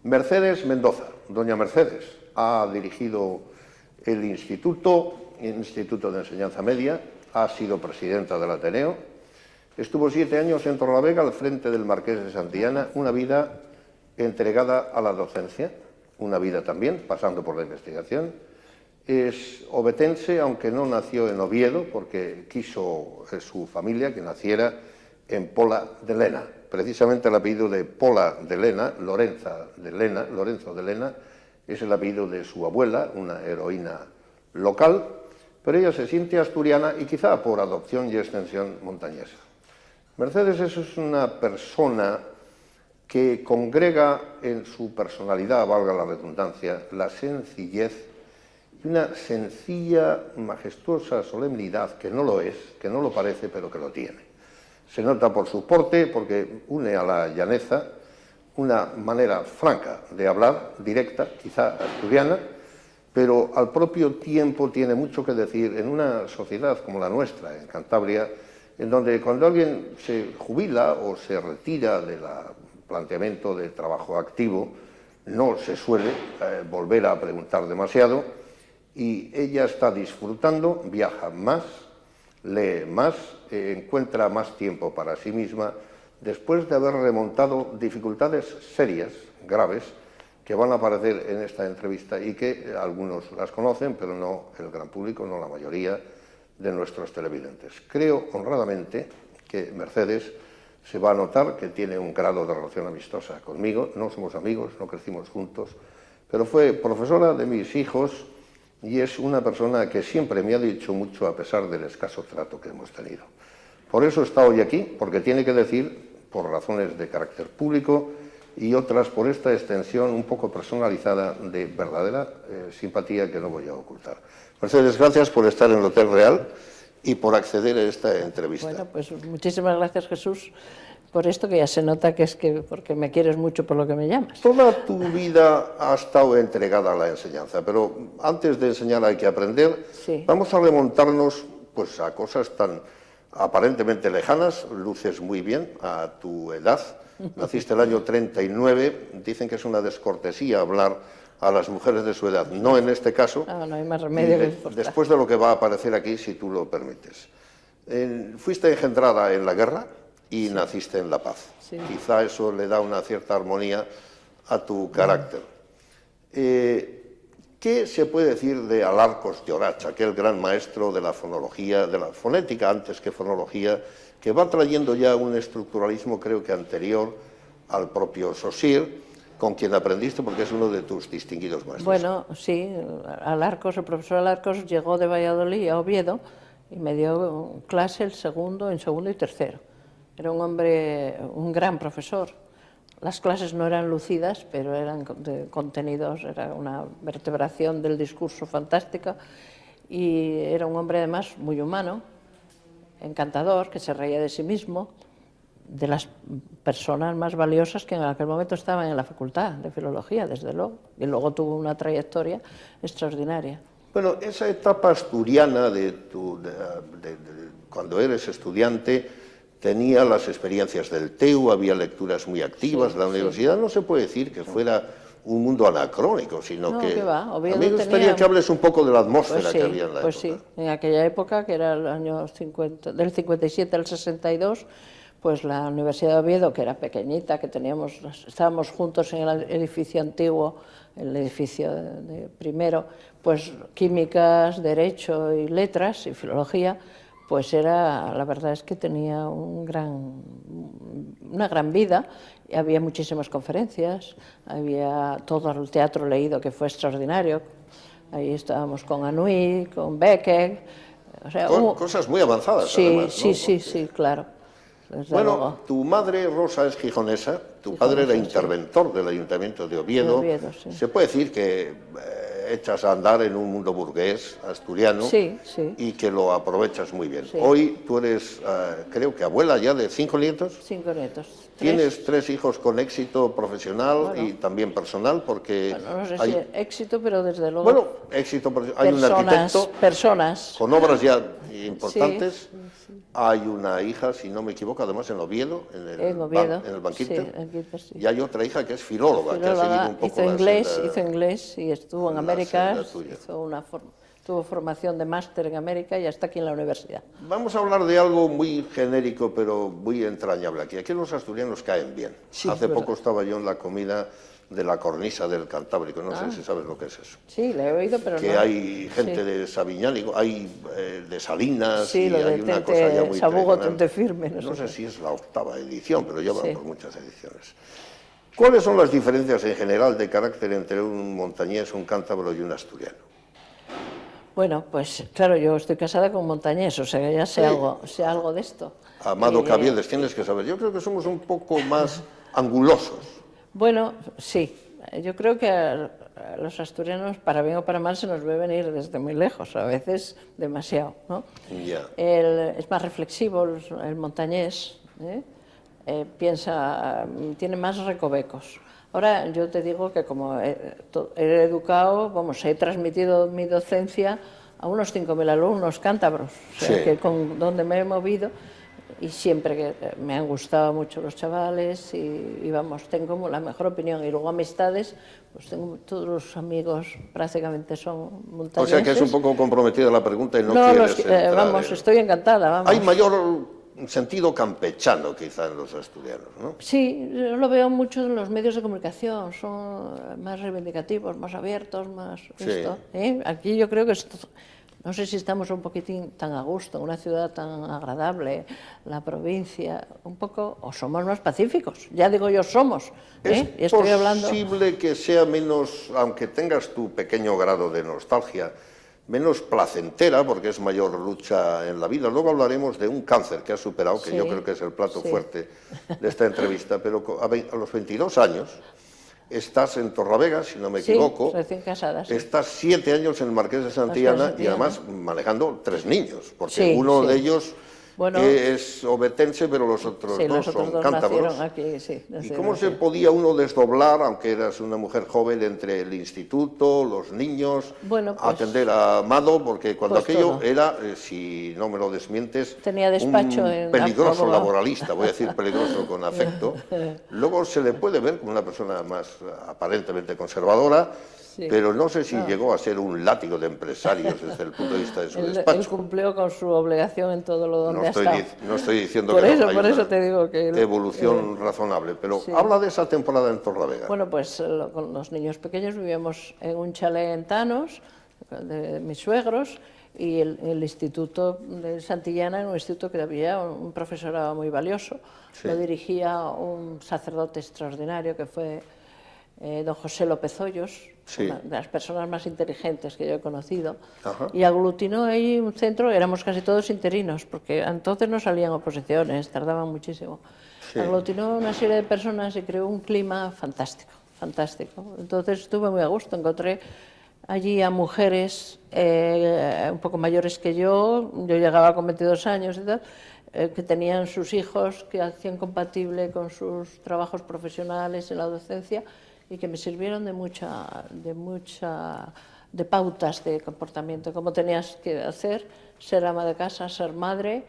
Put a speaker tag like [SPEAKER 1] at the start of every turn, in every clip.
[SPEAKER 1] Mercedes Mendoza. Doña Mercedes ha dirigido el Instituto de Enseñanza Media, ha sido presidenta del Ateneo, estuvo 7 años en Torrelavega al frente del Marqués de Santillana, una vida entregada a la docencia, una vida también pasando por la investigación. Es obetense, aunque no nació en Oviedo, porque quiso su familia que naciera en Pola de Lena. Precisamente el apellido de Pola de Lena, Lorenzo de Lena, es el apellido de su abuela, una heroína local, pero ella se siente asturiana y quizá por adopción y extensión montañesa. Mercedes es una persona que congrega en su personalidad, valga la redundancia, la sencillez y una sencilla, majestuosa solemnidad que no lo es, que no lo parece, pero que lo tiene. Se nota por su porte, porque une a la llaneza una manera franca de hablar, directa, quizá asturiana, pero al propio tiempo tiene mucho que decir en una sociedad como la nuestra, en Cantabria, en donde cuando alguien se jubila o se retira del planteamiento de trabajo activo, no se suele volver a preguntar demasiado, y ella está disfrutando, viaja más, lee más, encuentra más tiempo para sí misma, después de haber remontado dificultades serias, graves, que van a aparecer en esta entrevista y que algunos las conocen, pero no el gran público, no la mayoría de nuestros televidentes. Creo honradamente que Mercedes se va a notar que tiene un grado de relación amistosa conmigo. No somos amigos, no crecimos juntos, pero fue profesora de mis hijos y es una persona que siempre me ha dicho mucho a pesar del escaso trato que hemos tenido. Por eso está hoy aquí, porque tiene que decir, por razones de carácter público y otras por esta extensión un poco personalizada de verdadera simpatía que no voy a ocultar. Mercedes, gracias por estar en el Hotel Real y por acceder a esta entrevista.
[SPEAKER 2] Bueno, pues muchísimas gracias, Jesús, por esto, que ya se nota que es porque me quieres mucho por lo que me llamas.
[SPEAKER 1] Toda tu vida ha estado entregada a la enseñanza, pero antes de enseñar hay que aprender.
[SPEAKER 2] Sí.
[SPEAKER 1] Vamos a remontarnos pues, a cosas tan aparentemente lejanas, luces muy bien a tu edad. Naciste el año 39, dicen que es una descortesía hablar a las mujeres de su edad, no en este caso.
[SPEAKER 2] No hay más remedio que importar.
[SPEAKER 1] Después de lo que va a aparecer aquí, si tú lo permites. Fuiste engendrada en la guerra y naciste en la paz.
[SPEAKER 2] Sí.
[SPEAKER 1] Quizá eso le da una cierta armonía a tu carácter. ¿Qué se puede decir de Alarcos de Oracha, aquel gran maestro de la fonología, de la fonética antes que fonología, que va trayendo ya un estructuralismo creo que anterior al propio Saussure, con quien aprendiste porque es uno de tus distinguidos maestros?
[SPEAKER 2] Bueno, sí, Alarcos, el profesor Alarcos llegó de Valladolid a Oviedo y me dio clase en segundo y tercero. Era un hombre, un gran profesor. Las clases no eran lucidas, pero eran de contenidos, era una vertebración del discurso fantástica, y era un hombre además muy humano, encantador, que se reía de sí mismo, de las personas más valiosas que en aquel momento estaban en la Facultad de Filología, desde luego, y luego tuvo una trayectoria extraordinaria.
[SPEAKER 1] Bueno, esa etapa asturiana cuando eres estudiante tenía las experiencias del TEU, había lecturas muy activas, la universidad no se puede decir que fuera un mundo anacrónico, sino que a mí me gustaría que hables un poco de la atmósfera que había en la época.
[SPEAKER 2] Pues sí, en aquella época, que era el año 50, del 57 al 62, pues la Universidad de Oviedo, que era pequeñita, que estábamos juntos en el edificio antiguo, el edificio de primero, pues químicas, derecho y letras y filología, pues la verdad es que tenía una gran vida, y había muchísimas conferencias, había todo el teatro leído que fue extraordinario, ahí estábamos con Anouilh, con Beckett, o sea,
[SPEAKER 1] cosas muy avanzadas.
[SPEAKER 2] Sí,
[SPEAKER 1] además, ¿no?
[SPEAKER 2] Sí, claro.
[SPEAKER 1] Bueno, tu madre, Rosa, es gijonesa, tu padre era interventor del Ayuntamiento de Oviedo.
[SPEAKER 2] Sí.
[SPEAKER 1] Se puede decir que echas a andar en un mundo burgués, asturiano, y que lo aprovechas muy bien. Sí. Hoy tú eres, creo que abuela ya de 5 nietos.
[SPEAKER 2] 5 nietos.
[SPEAKER 1] Tienes 3 hijos con éxito profesional y también personal, porque...
[SPEAKER 2] Bueno, no sé si éxito, pero desde luego...
[SPEAKER 1] Bueno, éxito, hay un arquitecto...
[SPEAKER 2] Personas.
[SPEAKER 1] Con obras ya importantes.
[SPEAKER 2] Sí.
[SPEAKER 1] Hay una hija, si no me equivoco, además en Oviedo, en el Banquinter,
[SPEAKER 2] sí, en Quinter, sí.
[SPEAKER 1] Y hay otra hija que es filóloga, que ha seguido un poco
[SPEAKER 2] hizo inglés y estuvo en América, tuvo formación de máster en América y está aquí en la universidad.
[SPEAKER 1] Vamos a hablar de algo muy genérico, pero muy entrañable aquí. Aquí los asturianos caen bien.
[SPEAKER 2] Sí,
[SPEAKER 1] Hace poco estaba yo en la comida de la cornisa del Cantábrico, no sé si sabes lo que es eso.
[SPEAKER 2] Sí, le he oído, pero
[SPEAKER 1] que
[SPEAKER 2] no.
[SPEAKER 1] Hay gente de Sabiñán, hay de Salinas,
[SPEAKER 2] sí,
[SPEAKER 1] y hay una cosa ya muy
[SPEAKER 2] Sabugo, Tente Firme.
[SPEAKER 1] No sé si es la 8ª edición, pero ya van por muchas ediciones. ¿Cuáles son las diferencias en general de carácter entre un montañés, un cántabro y un asturiano?
[SPEAKER 2] Bueno, pues claro, yo estoy casada con montañés, o sea que ya sé algo de esto.
[SPEAKER 1] Amado Caviedes, tienes que saber. Yo creo que somos un poco más angulosos.
[SPEAKER 2] Bueno, sí. Yo creo que a los asturianos, para bien o para mal, se nos ve venir desde muy lejos, a veces demasiado, ¿no?
[SPEAKER 1] Yeah.
[SPEAKER 2] Es más reflexivo el montañés, tiene más recovecos. Ahora, yo te digo que como he educado, he transmitido mi docencia a unos 5.000 alumnos cántabros, o sea, que donde me he movido, y siempre que me han gustado mucho los chavales y tengo la mejor opinión. Y luego amistades, pues tengo todos los amigos prácticamente son montañeses.
[SPEAKER 1] O sea que es un poco comprometida la pregunta y no quieres
[SPEAKER 2] estoy encantada, vamos.
[SPEAKER 1] Hay mayor sentido campechano quizá en los asturianos, ¿no?
[SPEAKER 2] Sí, yo lo veo mucho en los medios de comunicación, son más reivindicativos, más abiertos, más... Aquí yo creo que no sé si estamos un poquitín tan a gusto, una ciudad tan agradable, la provincia, un poco, o somos más pacíficos, ya digo yo somos.
[SPEAKER 1] Es posible que sea menos, aunque tengas tu pequeño grado de nostalgia, menos placentera, porque es mayor lucha en la vida. Luego hablaremos de un cáncer que has superado, que yo creo que es el plato fuerte de esta entrevista, pero a los 22 años... Estás en Torlavega, si no me equivoco.
[SPEAKER 2] Recién casada. Sí.
[SPEAKER 1] Estás 7 años en el Marqués de Santillana y además manejando 3 niños, porque uno de ellos es obetense, pero los otros dos son cántabros.
[SPEAKER 2] Aquí,
[SPEAKER 1] ¿Y cómo se podía uno desdoblar, aunque eras una mujer joven, entre el instituto, los niños, atender a Amado? Porque cuando aquello era, si no me lo desmientes,
[SPEAKER 2] tenía despacho
[SPEAKER 1] un peligroso laboralista, voy a decir peligroso con afecto. Luego se le puede ver como una persona más aparentemente conservadora, pero no sé si llegó a ser un látigo de empresarios desde el punto de vista de su despacho.
[SPEAKER 2] Él cumplió con su obligación en todo lo donde ha estado.
[SPEAKER 1] No estoy diciendo
[SPEAKER 2] por
[SPEAKER 1] que
[SPEAKER 2] eso,
[SPEAKER 1] no hay
[SPEAKER 2] por eso te digo que
[SPEAKER 1] evolución razonable, pero habla de esa temporada en Torlavega.
[SPEAKER 2] Bueno, pues con los niños pequeños vivíamos en un chalet en Tanos, de mis suegros, y el instituto de Santillana era un instituto que había un profesorado muy valioso. Lo dirigía un sacerdote extraordinario que fue don José López Hoyos, una de las personas más inteligentes que yo he conocido, y aglutinó ahí un centro, éramos casi todos interinos, porque entonces no salían oposiciones, tardaban muchísimo. Aglutinó una serie de personas y creó un clima fantástico, fantástico. Entonces estuve muy a gusto, encontré allí a mujeres un poco mayores que yo llegaba con 22 años y tal, que tenían sus hijos, que hacían compatible con sus trabajos profesionales en la docencia, y que me sirvieron de pautas de comportamiento, cómo tenías que hacer, ser ama de casa, ser madre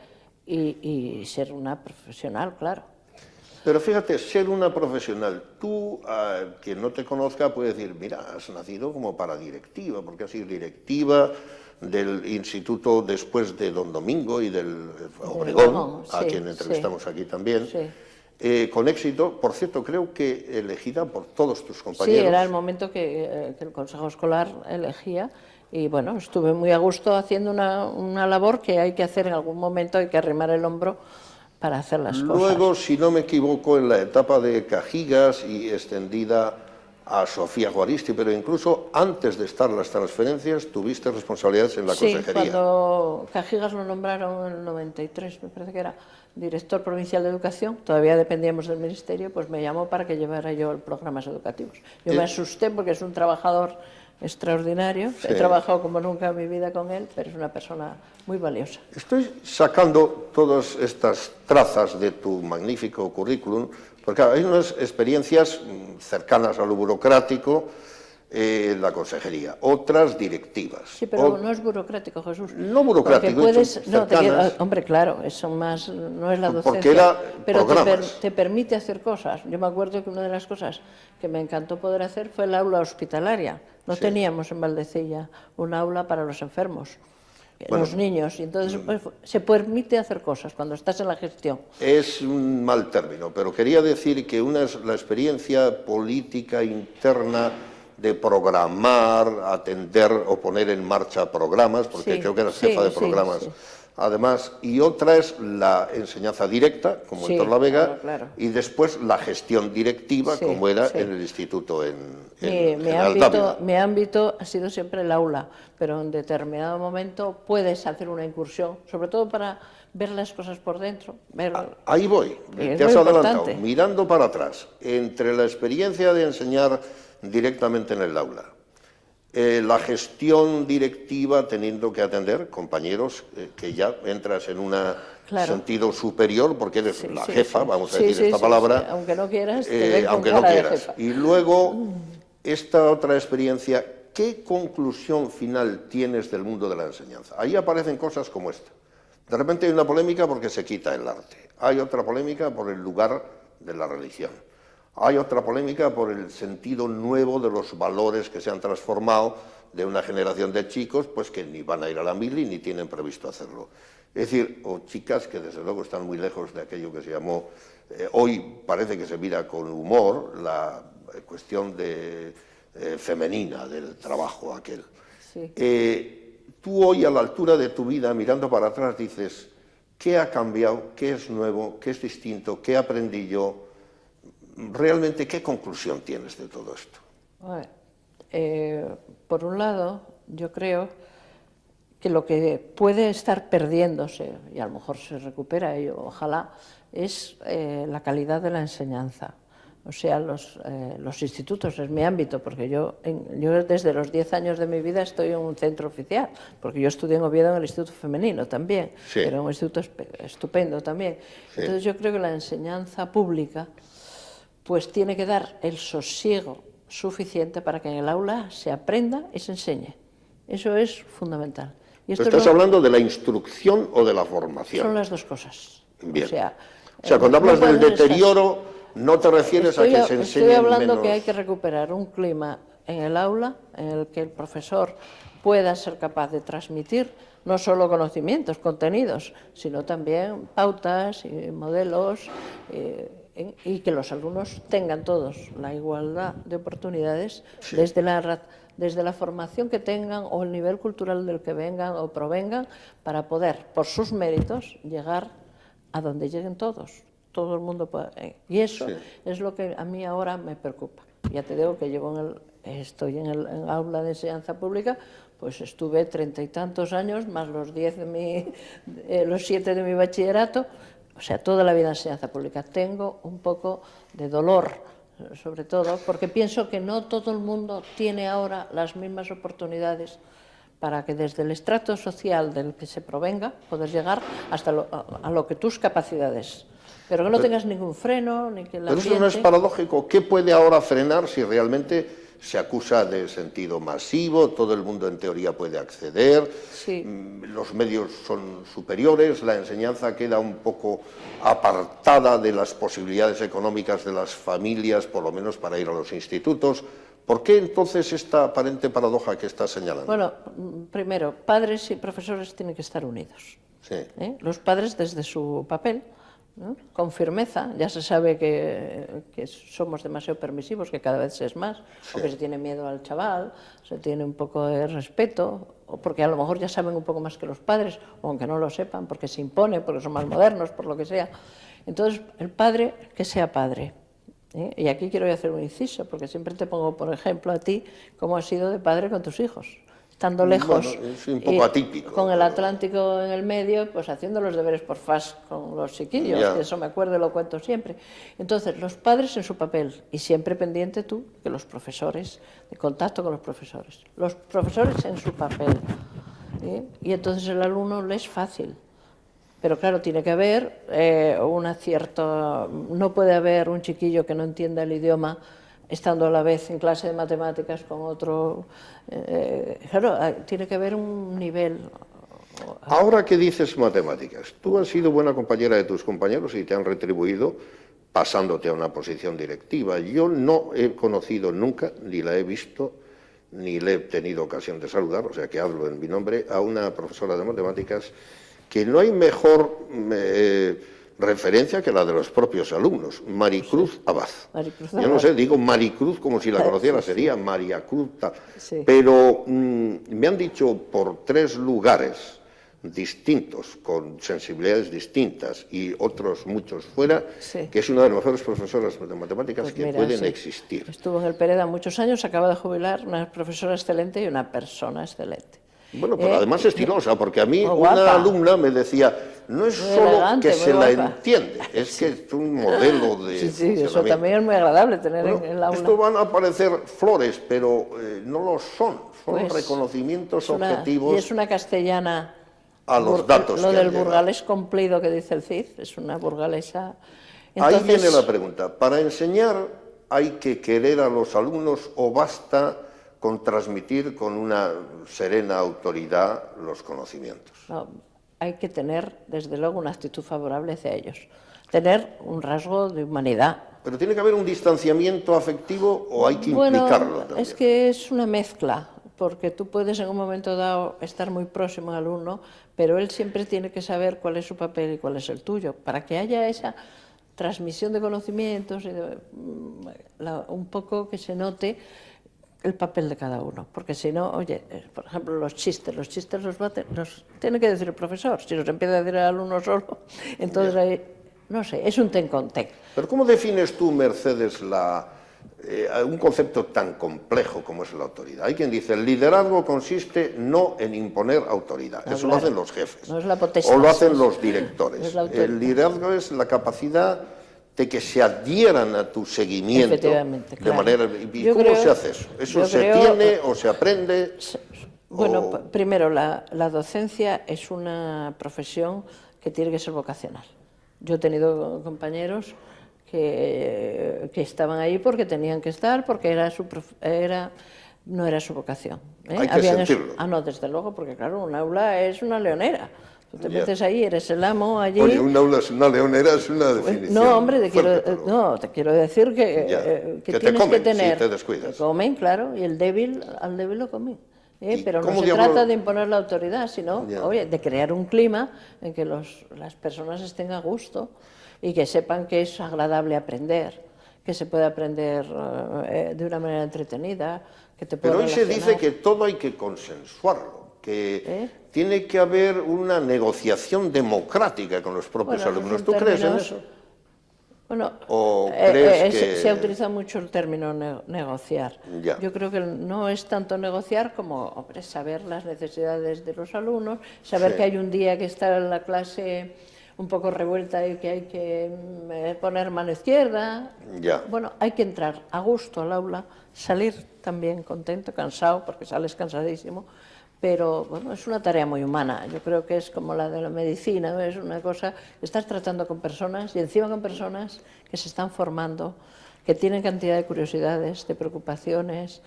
[SPEAKER 2] y ser una profesional, claro.
[SPEAKER 1] Pero fíjate, ser una profesional, tú, quien no te conozca, puede decir, mira, has nacido como para directiva, porque has sido directiva del instituto después de Don Domingo y del Obregón, a quien entrevistamos aquí también. Con éxito, por cierto, creo que elegida por todos tus compañeros.
[SPEAKER 2] Sí, era el momento que el Consejo Escolar elegía, y bueno, estuve muy a gusto haciendo una labor que hay que hacer en algún momento, hay que arrimar el hombro para hacer las cosas.
[SPEAKER 1] Luego, si no me equivoco, en la etapa de Cajigas y extendida a Sofía Juaristi, pero incluso antes de estar las transferencias, tuviste responsabilidades en la consejería.
[SPEAKER 2] Sí, cuando Cajigas lo nombraron en el 93, me parece que era director provincial de educación, todavía dependíamos del ministerio, pues me llamó para que llevara yo los programas educativos. Yo me asusté porque es un trabajador extraordinario, he trabajado como nunca en mi vida con él, pero es una persona muy valiosa.
[SPEAKER 1] Estoy sacando todas estas trazas de tu magnífico currículum, porque hay unas experiencias cercanas a lo burocrático, la consejería, otras directivas.
[SPEAKER 2] Sí, pero no es burocrático, Jesús.
[SPEAKER 1] No burocrático,
[SPEAKER 2] puedes,
[SPEAKER 1] cercanas,
[SPEAKER 2] hombre, claro, eso más, no es la docencia,
[SPEAKER 1] porque era
[SPEAKER 2] pero
[SPEAKER 1] programas.
[SPEAKER 2] te permite hacer cosas. Yo me acuerdo que una de las cosas que me encantó poder hacer fue el aula hospitalaria. No teníamos en Valdecilla un aula para los enfermos, los niños, y entonces pues, se permite hacer cosas cuando estás en la gestión.
[SPEAKER 1] Es un mal término, pero quería decir que una es la experiencia política interna de programar, atender o poner en marcha programas, porque creo que eras jefa de programas, además, y otra es la enseñanza directa, como en Torlavega, y después la gestión directiva, como era en el instituto
[SPEAKER 2] mi ámbito ha sido siempre el aula, pero en determinado momento puedes hacer una incursión, sobre todo para ver las cosas por dentro.
[SPEAKER 1] Ahí voy, te has adelantado, mirando para atrás, entre la experiencia de enseñar directamente en el aula, la gestión directiva teniendo que atender compañeros que ya entras en un sentido superior porque eres la jefa, vamos a decir esta palabra,
[SPEAKER 2] aunque no quieras,
[SPEAKER 1] aunque no quieras. Y luego esta otra experiencia, ¿qué conclusión final tienes del mundo de la enseñanza? Ahí aparecen cosas como esta. De repente hay una polémica porque se quita el arte, hay otra polémica por el lugar de la religión. Hay otra polémica por el sentido nuevo de los valores que se han transformado de una generación de chicos pues que ni van a ir a la mili ni tienen previsto hacerlo. Es decir, o chicas que desde luego están muy lejos de aquello que se llamó, hoy parece que se mira con humor, la cuestión femenina del trabajo aquel. Tú hoy a la altura de tu vida, mirando para atrás, dices, ¿qué ha cambiado? ¿Qué es nuevo? ¿Qué es distinto? ¿Qué aprendí yo? ¿Realmente qué conclusión tienes de todo esto?
[SPEAKER 2] Por un lado, yo creo que lo que puede estar perdiéndose, y a lo mejor se recupera, y ojalá, es la calidad de la enseñanza. O sea, los institutos es mi ámbito, porque yo desde los 10 años de mi vida estoy en un centro oficial, porque yo estudié en Oviedo en el Instituto Femenino también, era un instituto estupendo también. Entonces yo creo que la enseñanza pública pues tiene que dar el sosiego suficiente para que en el aula se aprenda y se enseñe. Eso es fundamental. Y esto
[SPEAKER 1] ¿Estás hablando de la instrucción o de la formación?
[SPEAKER 2] Son las dos cosas.
[SPEAKER 1] Bien. O sea, cuando hablas del deterioro, no te refieres a que se enseñe
[SPEAKER 2] Estoy hablando
[SPEAKER 1] menos...
[SPEAKER 2] que hay que recuperar un clima en el aula en el que el profesor pueda ser capaz de transmitir no solo conocimientos, contenidos, sino también pautas y modelos, y que los alumnos tengan todos la igualdad de oportunidades desde la formación que tengan o el nivel cultural del que vengan o provengan para poder, por sus méritos, llegar a donde lleguen todos. Todo el mundo puede. Y eso es lo que a mí ahora me preocupa. Ya te digo que estoy en el aula de enseñanza pública, pues estuve 30 y tantos años, más los 7 de mi bachillerato, o sea, toda la vida en enseñanza pública. Tengo un poco de dolor, sobre todo, porque pienso que no todo el mundo tiene ahora las mismas oportunidades para que desde el estrato social del que se provenga puedas llegar hasta a lo que tus capacidades. Pero que no tengas ningún freno, ni que el ambiente...
[SPEAKER 1] Pero eso no es paradójico. ¿Qué puede ahora frenar si realmente se acusa de sentido masivo, todo el mundo en teoría puede acceder, los medios son superiores, la enseñanza queda un poco apartada de las posibilidades económicas de las familias, por lo menos para ir a los institutos? ¿Por qué entonces esta aparente paradoja que estás señalando?
[SPEAKER 2] Bueno, primero, padres y profesores tienen que estar unidos. Los padres desde su papel, ¿no? Con firmeza, ya se sabe que somos demasiado permisivos, que cada vez es más, o que se tiene miedo al chaval, se tiene un poco de respeto, o porque a lo mejor ya saben un poco más que los padres, o aunque no lo sepan, porque se impone, porque son más modernos, por lo que sea. Entonces, el padre, que sea padre. Y aquí quiero hacer un inciso, porque siempre te pongo, por ejemplo, a ti, cómo has sido de padre con tus hijos. Estando lejos,
[SPEAKER 1] bueno, es un poco atípico,
[SPEAKER 2] con el Atlántico en el medio, pues haciendo los deberes por FAS con los chiquillos, que eso me acuerdo y lo cuento siempre. Entonces, los padres en su papel, y siempre pendiente tú, que los profesores, de contacto con los profesores en su papel. Y entonces el alumno le es fácil. Pero claro, tiene que haber no puede haber un chiquillo que no entienda el idioma estando a la vez en clase de matemáticas con otro. Claro, tiene que haber un nivel.
[SPEAKER 1] Ahora que dices matemáticas, tú has sido buena compañera de tus compañeros y te han retribuido pasándote a una posición directiva. Yo no he conocido nunca, ni la he visto, ni le he tenido ocasión de saludar, o sea que hablo en mi nombre, a una profesora de matemáticas que no hay mejor referencia que la de los propios alumnos, Maricruz Abad. Yo no sé, digo Maricruz como si la conociera, sería María Cruz, pero me han dicho por 3 lugares distintos, con sensibilidades distintas y otros muchos fuera, que es una de las mejores profesoras de matemáticas pues que mira, pueden existir.
[SPEAKER 2] Estuvo en el Pereda muchos años, acaba de jubilar, una profesora excelente y una persona excelente.
[SPEAKER 1] Bueno, pero además estilosa, porque a mí una alumna me decía, no es muy solo elegante, que se la entiende, es que es un modelo de
[SPEAKER 2] Sí, eso también es muy agradable tener en el aula.
[SPEAKER 1] Esto van a parecer flores, pero no lo son, pues reconocimientos objetivos.
[SPEAKER 2] Y es una castellana
[SPEAKER 1] a los datos
[SPEAKER 2] lo del burgalés cumplido que dice el Cid, es una burgalesa.
[SPEAKER 1] Entonces, ahí viene la pregunta, ¿para enseñar hay que querer a los alumnos o basta con transmitir con una serena autoridad los conocimientos?
[SPEAKER 2] No, hay que tener, desde luego, una actitud favorable hacia ellos, tener un rasgo de humanidad.
[SPEAKER 1] ¿Pero tiene que haber un distanciamiento afectivo o hay que implicarlo también?
[SPEAKER 2] Es que es una mezcla, porque tú puedes en un momento dado estar muy próximo al alumno, pero él siempre tiene que saber cuál es su papel y cuál es el tuyo, para que haya esa transmisión de conocimientos y un poco que se note el papel de cada uno, porque si no, oye, por ejemplo, los chistes los tiene que decir el profesor, si los empieza a decir el alumno solo, entonces ahí, no sé, es un ten con ten.
[SPEAKER 1] Pero ¿cómo defines tú, Mercedes, un concepto tan complejo como es la autoridad? Hay quien dice, el liderazgo consiste no en imponer autoridad, eso lo hacen los jefes,
[SPEAKER 2] no es la potestad,
[SPEAKER 1] o lo hacen los directores. El liderazgo es la capacidad de que se adhieran a tu seguimiento de manera... ¿Y cómo se hace eso? ¿Eso se tiene o se aprende?
[SPEAKER 2] Bueno, primero, la docencia es una profesión que tiene que ser vocacional. Yo he tenido compañeros que estaban ahí porque tenían que estar, porque no era su vocación.
[SPEAKER 1] Hay que sentirlo.
[SPEAKER 2] No, desde luego, porque claro, un aula es una leonera. Tú te metes ahí, eres el amo allí...
[SPEAKER 1] Oye, un aula es una leonera, es una definición.
[SPEAKER 2] No, hombre, te quiero decir que tienes que tener...
[SPEAKER 1] Si te descuidas.
[SPEAKER 2] Te comen, claro, y al débil lo comen. Pero no se trata de imponer la autoridad, sino, oye, de crear un clima en que las personas estén a gusto y que sepan que es agradable aprender, que se puede aprender de una manera entretenida, que te puede
[SPEAKER 1] relacionar. Pero hoy se dice que todo hay que consensuarlo, que tiene que haber una negociación democrática con los propios alumnos. ¿Tú crees en eso?
[SPEAKER 2] Bueno,
[SPEAKER 1] ¿O crees que...?
[SPEAKER 2] Se ha utilizado mucho el término negociar. Yo creo que no es tanto negociar como saber las necesidades de los alumnos, saber que hay un día que está en la clase un poco revuelta y que hay que poner mano izquierda. Bueno, hay que entrar a gusto al aula, salir también contento, cansado, porque sales cansadísimo, pero bueno, es una tarea muy humana. Yo creo que es como la de la medicina, es una cosa, estás tratando con personas y encima con personas que se están formando, que tienen cantidad de curiosidades, de preocupaciones.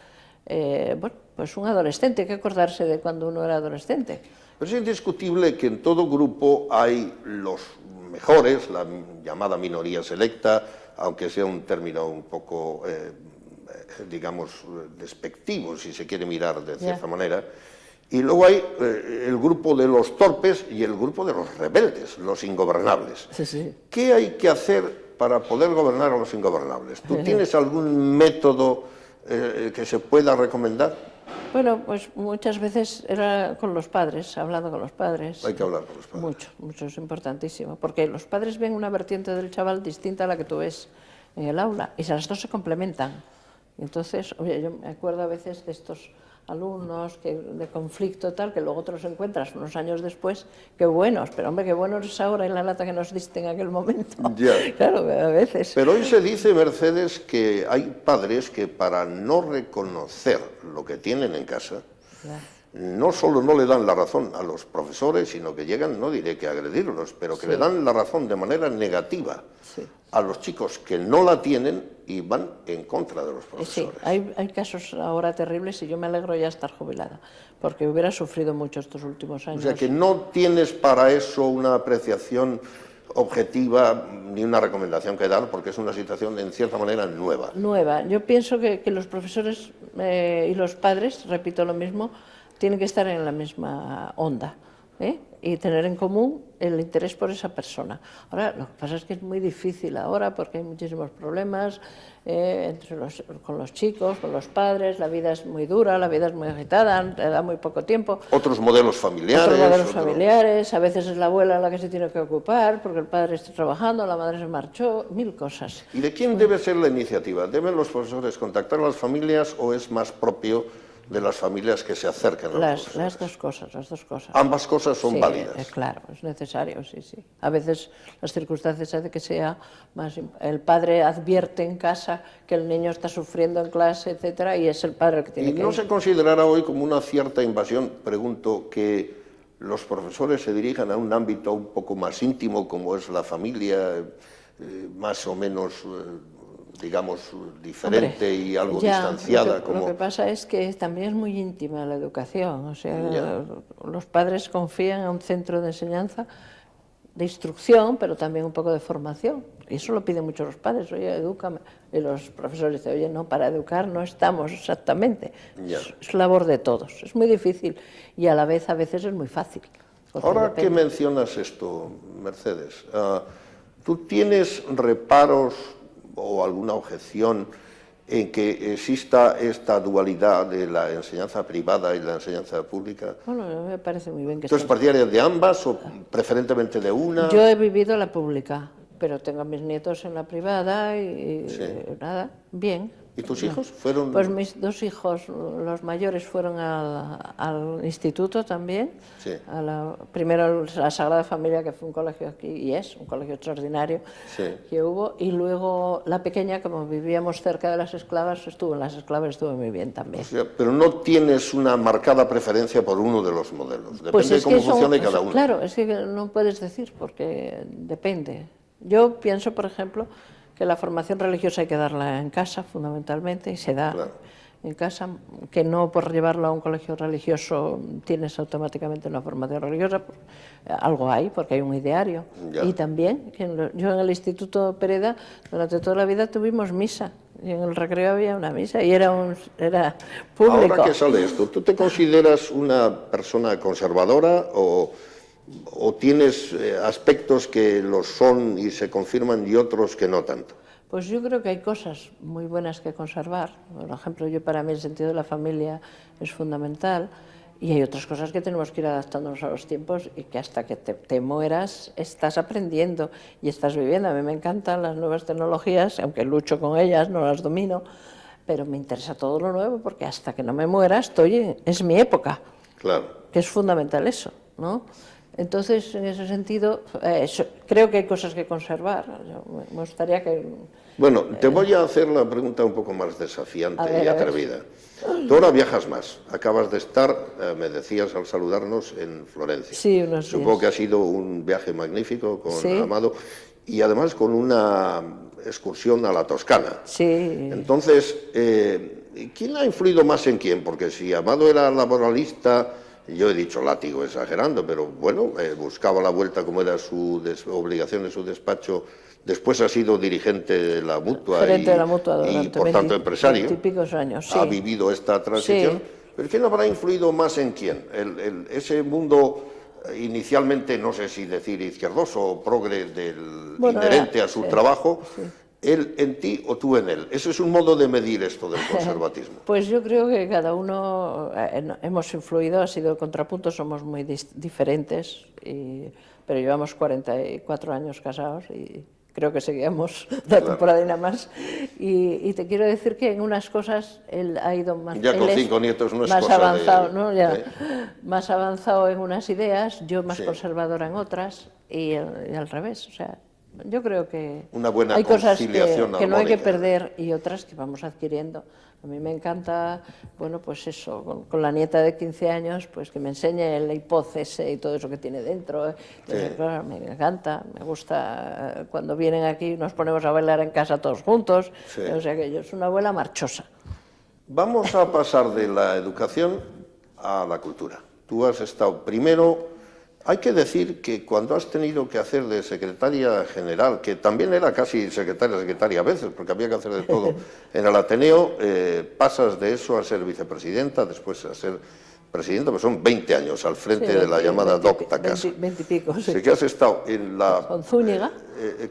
[SPEAKER 2] Bueno, pues un adolescente, hay que acordarse de cuando uno era adolescente.
[SPEAKER 1] Pero es indiscutible que en todo grupo hay los mejores, la llamada minoría selecta, aunque sea un término un poco, digamos, despectivo, si se quiere mirar de cierta manera. Y luego hay el grupo de los torpes y el grupo de los rebeldes, los ingobernables. ¿Qué hay que hacer para poder gobernar a los ingobernables? ¿Tú tienes algún método que se pueda recomendar?
[SPEAKER 2] Bueno, pues muchas veces era con los padres, hablando con los padres.
[SPEAKER 1] Hay que hablar con los padres.
[SPEAKER 2] Mucho, es importantísimo, porque los padres ven una vertiente del chaval distinta a la que tú ves en el aula, y las dos se complementan. Entonces, oye, yo me acuerdo a veces de estos alumnos de conflicto tal, que luego te los encuentras unos años después, qué buenos, pero hombre, qué buenos es ahora en la lata que nos diste en aquel momento. Claro, a veces.
[SPEAKER 1] Pero hoy se dice, Mercedes, que hay padres que para no reconocer lo que tienen en casa, no solo no le dan la razón a los profesores, sino que llegan, no diré que a agredirlos, pero que le dan la razón de manera negativa a los chicos que no la tienen y van en contra de los profesores.
[SPEAKER 2] Sí, hay casos ahora terribles y yo me alegro ya estar jubilada, porque hubiera sufrido mucho estos últimos años.
[SPEAKER 1] O sea, que no tienes para eso una apreciación objetiva ni una recomendación que dar, porque es una situación en cierta manera nueva.
[SPEAKER 2] Nueva. Yo pienso que los profesores y los padres, repito lo mismo, tienen que estar en la misma onda, y tener en común el interés por esa persona. Ahora, lo que pasa es que es muy difícil ahora porque hay muchísimos problemas con los chicos, con los padres, la vida es muy dura, la vida es muy agitada, te da muy poco tiempo.
[SPEAKER 1] Otros modelos familiares.
[SPEAKER 2] A veces es la abuela la que se tiene que ocupar porque el padre está trabajando, la madre se marchó, mil cosas.
[SPEAKER 1] ¿Y de quién debe ser la iniciativa? ¿Deben los profesores contactar a las familias o es más propio de las familias que se acercan a los profesores?
[SPEAKER 2] Las dos cosas.
[SPEAKER 1] Ambas cosas son válidas.
[SPEAKER 2] Claro, es necesario, sí. A veces las circunstancias hacen que sea más... El padre advierte en casa que el niño está sufriendo en clase, etcétera, y es el padre el que tiene que ir.
[SPEAKER 1] ¿Y no se considerará hoy como una cierta invasión, pregunto, que los profesores se dirijan a un ámbito un poco más íntimo, como es la familia, más o menos... digamos, diferente y algo distanciada?
[SPEAKER 2] Lo que pasa es que también es muy íntima la educación, o sea, los padres confían a un centro de enseñanza, de instrucción, pero también un poco de formación, y eso lo piden mucho los padres, oye, edúcame, y los profesores dicen, oye, no, para educar no estamos exactamente, es labor de todos, es muy difícil, y a la vez a veces es muy fácil.
[SPEAKER 1] Ahora que mencionas esto, Mercedes, ¿tú tienes reparos o alguna objeción en que exista esta dualidad de la enseñanza privada y la enseñanza pública?
[SPEAKER 2] Bueno, me parece muy bien que...
[SPEAKER 1] ¿Tú eres partidaria de ambas o preferentemente de una?
[SPEAKER 2] Yo he vivido la pública, pero tengo a mis nietos en la privada y nada, bien.
[SPEAKER 1] ¿Y tus hijos fueron...?
[SPEAKER 2] Pues mis dos hijos, los mayores, fueron al instituto también. Primero la Sagrada Familia, que fue un colegio aquí, y es un colegio extraordinario que hubo, y luego la pequeña, como vivíamos cerca de las esclavas, estuvo en las esclavas, estuvo muy bien también.
[SPEAKER 1] O sea, pero no tienes una marcada preferencia por uno de los modelos, depende de cómo funcione cada uno.
[SPEAKER 2] Claro, es que no puedes decir, porque depende. Yo pienso, por ejemplo, que la formación religiosa hay que darla en casa, fundamentalmente, y se da en casa, que no por llevarlo a un colegio religioso tienes automáticamente una formación religiosa, algo hay, porque hay un ideario. Y también, yo en el Instituto Pereda, durante toda la vida tuvimos misa, y en el recreo había una misa, y era público.
[SPEAKER 1] Ahora que sale esto, ¿tú te consideras una persona conservadora o tienes aspectos que lo son y se confirman y otros que no tanto?
[SPEAKER 2] Pues yo creo que hay cosas muy buenas que conservar. Por ejemplo, para mí el sentido de la familia es fundamental, y hay otras cosas que tenemos que ir adaptándonos a los tiempos y que hasta que te mueras estás aprendiendo y estás viviendo. A mí me encantan las nuevas tecnologías, aunque lucho con ellas, no las domino, pero me interesa todo lo nuevo porque hasta que no me muera es mi época.
[SPEAKER 1] Claro.
[SPEAKER 2] Que es fundamental eso, ¿no? Entonces, en ese sentido, creo que hay cosas que conservar. Me gustaría que...
[SPEAKER 1] Bueno, te voy a hacer la pregunta un poco más desafiante y atrevida. Tú ahora viajas más. Acabas de estar, me decías al saludarnos, en Florencia.
[SPEAKER 2] Sí, unos días.
[SPEAKER 1] Supongo que ha sido un viaje magnífico con Amado y además con una excursión a la Toscana.
[SPEAKER 2] Sí.
[SPEAKER 1] Entonces, ¿quién ha influido más en quién? Porque si Amado era laboralista... Yo he dicho látigo exagerando, pero bueno, buscaba la vuelta como era su obligación en su despacho. Después ha sido dirigente de la Mutua,
[SPEAKER 2] gerente de la Mutua durante
[SPEAKER 1] y por tanto empresario.
[SPEAKER 2] 20 y picos años, sí.
[SPEAKER 1] Ha vivido esta transición.
[SPEAKER 2] Sí.
[SPEAKER 1] ¿Pero quién habrá influido más en quién? Ese mundo inicialmente, no sé si decir izquierdoso o progre, inherente a su trabajo... ¿Él en ti o tú en él? Eso es un modo de medir esto del conservatismo.
[SPEAKER 2] Pues yo creo que cada uno hemos influido, ha sido contrapunto, somos muy diferentes, pero llevamos 44 años casados y creo que seguíamos la temporada más. Y te quiero decir que en unas cosas él ha ido más...
[SPEAKER 1] Ya con 5 nietos no es
[SPEAKER 2] más
[SPEAKER 1] cosa
[SPEAKER 2] avanzado,
[SPEAKER 1] de...
[SPEAKER 2] ¿no? Más avanzado en unas ideas, yo más conservadora en otras, y al revés, o sea... Yo creo que
[SPEAKER 1] una buena
[SPEAKER 2] hay cosas
[SPEAKER 1] conciliación
[SPEAKER 2] que no hay que
[SPEAKER 1] armónica.
[SPEAKER 2] perder y otras que vamos adquiriendo. A mí me encanta, bueno, pues eso, con la nieta de 15 años, pues que me enseñe la hipótesis y todo eso que tiene dentro.
[SPEAKER 1] Sí.
[SPEAKER 2] Claro, me encanta, me gusta cuando vienen aquí nos ponemos a bailar en casa todos juntos.
[SPEAKER 1] Sí.
[SPEAKER 2] O sea que yo soy una abuela marchosa.
[SPEAKER 1] Vamos a pasar de la educación a la cultura. Tú has estado primero. Hay que decir que cuando has tenido que hacer de secretaria general, que también era casi secretaria a veces, porque había que hacer de todo en el Ateneo, pasas de eso a ser vicepresidenta, después a ser presidenta, pues son 20 años al frente
[SPEAKER 2] Sí,
[SPEAKER 1] de la llamada
[SPEAKER 2] 20
[SPEAKER 1] Docta Casa.
[SPEAKER 2] 20 y pico, sí.
[SPEAKER 1] Sé que has estado en la...
[SPEAKER 2] Con Zúñiga.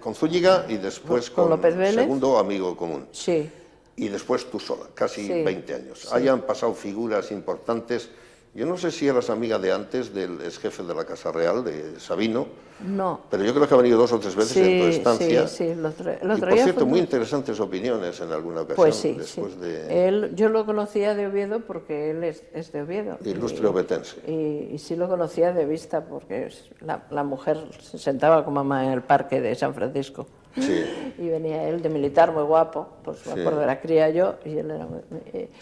[SPEAKER 1] Con Zúñiga y después
[SPEAKER 2] Con López Vélez.
[SPEAKER 1] segundo amigo común.
[SPEAKER 2] Sí.
[SPEAKER 1] Y después tú sola, casi
[SPEAKER 2] Sí,
[SPEAKER 1] 20 años.
[SPEAKER 2] sí.
[SPEAKER 1] Hayan pasado figuras importantes. Yo no sé si eras amiga de antes del ex jefe de la Casa Real, de Sabino,
[SPEAKER 2] No.
[SPEAKER 1] pero yo creo que ha venido 2 o 3 veces en tu estancia.
[SPEAKER 2] Sí, lo
[SPEAKER 1] Y por
[SPEAKER 2] traía.
[SPEAKER 1] cierto, muy interesantes opiniones en alguna ocasión.
[SPEAKER 2] Pues sí,
[SPEAKER 1] después
[SPEAKER 2] sí.
[SPEAKER 1] de
[SPEAKER 2] Yo lo conocía de Oviedo porque él es de Oviedo.
[SPEAKER 1] ilustre obetense.
[SPEAKER 2] Y sí lo conocía de vista porque la mujer se sentaba con mamá en el parque de San Francisco.
[SPEAKER 1] Sí.
[SPEAKER 2] Y venía él de militar, muy guapo, pues me acuerdo, era cría yo, y él era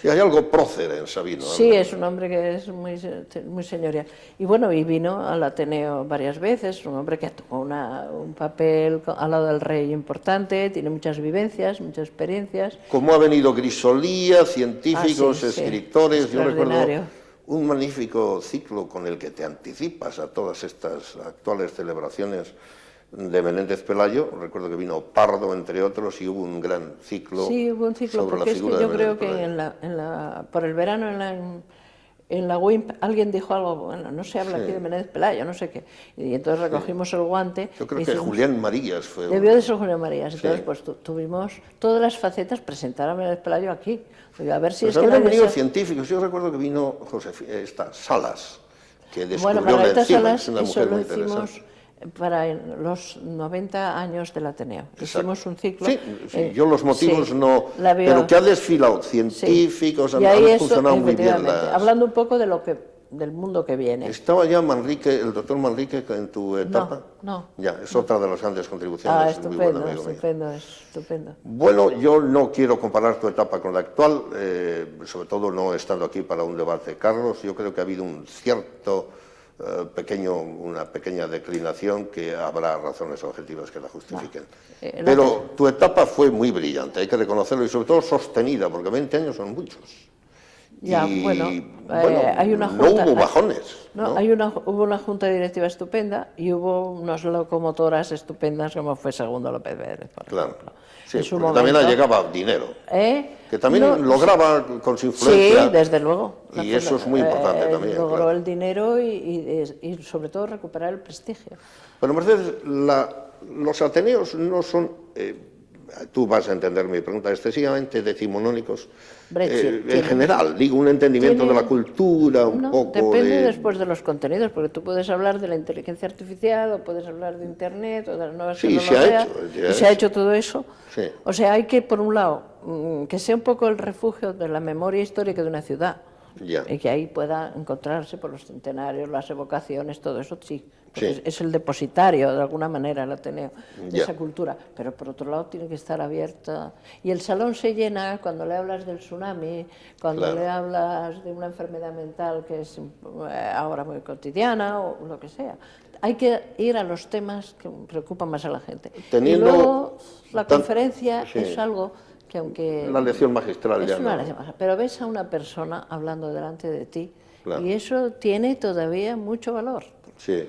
[SPEAKER 1] Sí, hay algo prócer en Sabino.
[SPEAKER 2] sí, es un hombre que es muy señorial. Y bueno, y vino al Ateneo varias veces, un hombre que tomó un papel al lado del rey importante, tiene muchas vivencias, muchas experiencias.
[SPEAKER 1] Como ha venido Grisolía, científicos,
[SPEAKER 2] sí, sí.
[SPEAKER 1] escritores, yo recuerdo
[SPEAKER 2] Extraordinario.
[SPEAKER 1] un magnífico ciclo con el que te anticipas a todas estas actuales celebraciones de Menéndez Pelayo. Recuerdo que vino Pardo, entre otros, y hubo un gran ciclo.
[SPEAKER 2] Sí, hubo un ciclo,
[SPEAKER 1] sobre la
[SPEAKER 2] porque es que
[SPEAKER 1] figura de
[SPEAKER 2] yo creo
[SPEAKER 1] Menéndez
[SPEAKER 2] que
[SPEAKER 1] Pelayo.
[SPEAKER 2] por el verano en la WIMP alguien dijo algo, bueno, no se habla
[SPEAKER 1] Sí.
[SPEAKER 2] aquí de Menéndez Pelayo, no sé qué. Y entonces recogimos el guante.
[SPEAKER 1] Yo creo
[SPEAKER 2] y
[SPEAKER 1] que
[SPEAKER 2] hicimos-
[SPEAKER 1] Julián Marías fue...
[SPEAKER 2] Debió de ser Julián Marías. Entonces,
[SPEAKER 1] Sí.
[SPEAKER 2] pues tuvimos todas las facetas presentar a Menéndez Pelayo aquí. Oye, a ver si
[SPEAKER 1] Pues
[SPEAKER 2] es que
[SPEAKER 1] habrían
[SPEAKER 2] nadie
[SPEAKER 1] venido
[SPEAKER 2] se-
[SPEAKER 1] científicos. Yo recuerdo que vino Salas, que descubrió
[SPEAKER 2] Bueno,
[SPEAKER 1] la
[SPEAKER 2] Margarita
[SPEAKER 1] enzima,
[SPEAKER 2] Salas,
[SPEAKER 1] es una
[SPEAKER 2] eso
[SPEAKER 1] mujer
[SPEAKER 2] lo
[SPEAKER 1] muy
[SPEAKER 2] hicimos
[SPEAKER 1] interesante.
[SPEAKER 2] para los 90 años del Ateneo. Hicimos un ciclo.
[SPEAKER 1] Sí, sí, yo los motivos
[SPEAKER 2] sí,
[SPEAKER 1] no...
[SPEAKER 2] la bio-
[SPEAKER 1] Pero que ha desfilado
[SPEAKER 2] sí.
[SPEAKER 1] científicos,
[SPEAKER 2] Y ahí
[SPEAKER 1] han
[SPEAKER 2] eso,
[SPEAKER 1] funcionado muy bien
[SPEAKER 2] efectivamente,
[SPEAKER 1] las...
[SPEAKER 2] hablando un poco del mundo que viene.
[SPEAKER 1] ¿Estaba ya Manrique, el doctor Manrique, en tu etapa?
[SPEAKER 2] no.
[SPEAKER 1] Ya, es otra de las grandes contribuciones. Muy buen
[SPEAKER 2] Estupendo,
[SPEAKER 1] amigo mío.
[SPEAKER 2] estupendo, estupendo.
[SPEAKER 1] Bueno, yo no quiero comparar tu etapa con la actual, sobre todo no estando aquí para un debate, Carlos. Yo creo que ha habido un cierto una pequeña declinación, que habrá razones objetivas que la justifiquen. Pero tu etapa fue muy brillante, hay que reconocerlo, y sobre todo sostenida, porque 20 años son muchos.
[SPEAKER 2] Ya,
[SPEAKER 1] Y,
[SPEAKER 2] bueno, hay una
[SPEAKER 1] no
[SPEAKER 2] junta,
[SPEAKER 1] hubo bajones.
[SPEAKER 2] No, hubo una junta directiva estupenda y hubo unas locomotoras estupendas, como fue Segundo López Vélez, por
[SPEAKER 1] Claro.
[SPEAKER 2] ejemplo.
[SPEAKER 1] Sí,
[SPEAKER 2] En su
[SPEAKER 1] porque también
[SPEAKER 2] momento.
[SPEAKER 1] llegaba dinero. Que también
[SPEAKER 2] No,
[SPEAKER 1] lograba con su influencia.
[SPEAKER 2] Sí, desde luego.
[SPEAKER 1] Y eso es muy importante también.
[SPEAKER 2] Logró
[SPEAKER 1] Claro.
[SPEAKER 2] el dinero y sobre todo recuperar el prestigio.
[SPEAKER 1] Pero Mercedes, los ateneos no son, tú vas a entender mi pregunta, excesivamente decimonónicos. En general, digo, un entendimiento de la cultura, un poco
[SPEAKER 2] depende después de los contenidos, porque tú puedes hablar de la inteligencia artificial, o puedes hablar de Internet, o de las nuevas tecnologías, y se ha hecho todo eso.
[SPEAKER 1] Sí.
[SPEAKER 2] O sea, hay que, por un lado, que sea un poco el refugio de la memoria histórica de una ciudad,
[SPEAKER 1] Ya.
[SPEAKER 2] y que ahí pueda encontrarse por los centenarios, las evocaciones, todo eso, sí. Porque
[SPEAKER 1] Sí.
[SPEAKER 2] es el depositario, de alguna manera, el Ateneo, de
[SPEAKER 1] Ya.
[SPEAKER 2] esa cultura. Pero por otro lado tiene que estar abierta. Y el salón se llena cuando le hablas del tsunami, cuando
[SPEAKER 1] Claro.
[SPEAKER 2] le hablas de una enfermedad mental que es ahora muy cotidiana, o lo que sea. Hay que ir a los temas que preocupan más a la gente.
[SPEAKER 1] Teniendo
[SPEAKER 2] y luego la
[SPEAKER 1] tan-
[SPEAKER 2] conferencia
[SPEAKER 1] sí.
[SPEAKER 2] es algo que, aunque
[SPEAKER 1] La lección magistral
[SPEAKER 2] es
[SPEAKER 1] ya
[SPEAKER 2] una
[SPEAKER 1] no.
[SPEAKER 2] lección magistral, pero ves a una persona hablando delante de ti,
[SPEAKER 1] Claro.
[SPEAKER 2] y eso tiene todavía mucho valor.
[SPEAKER 1] Sí.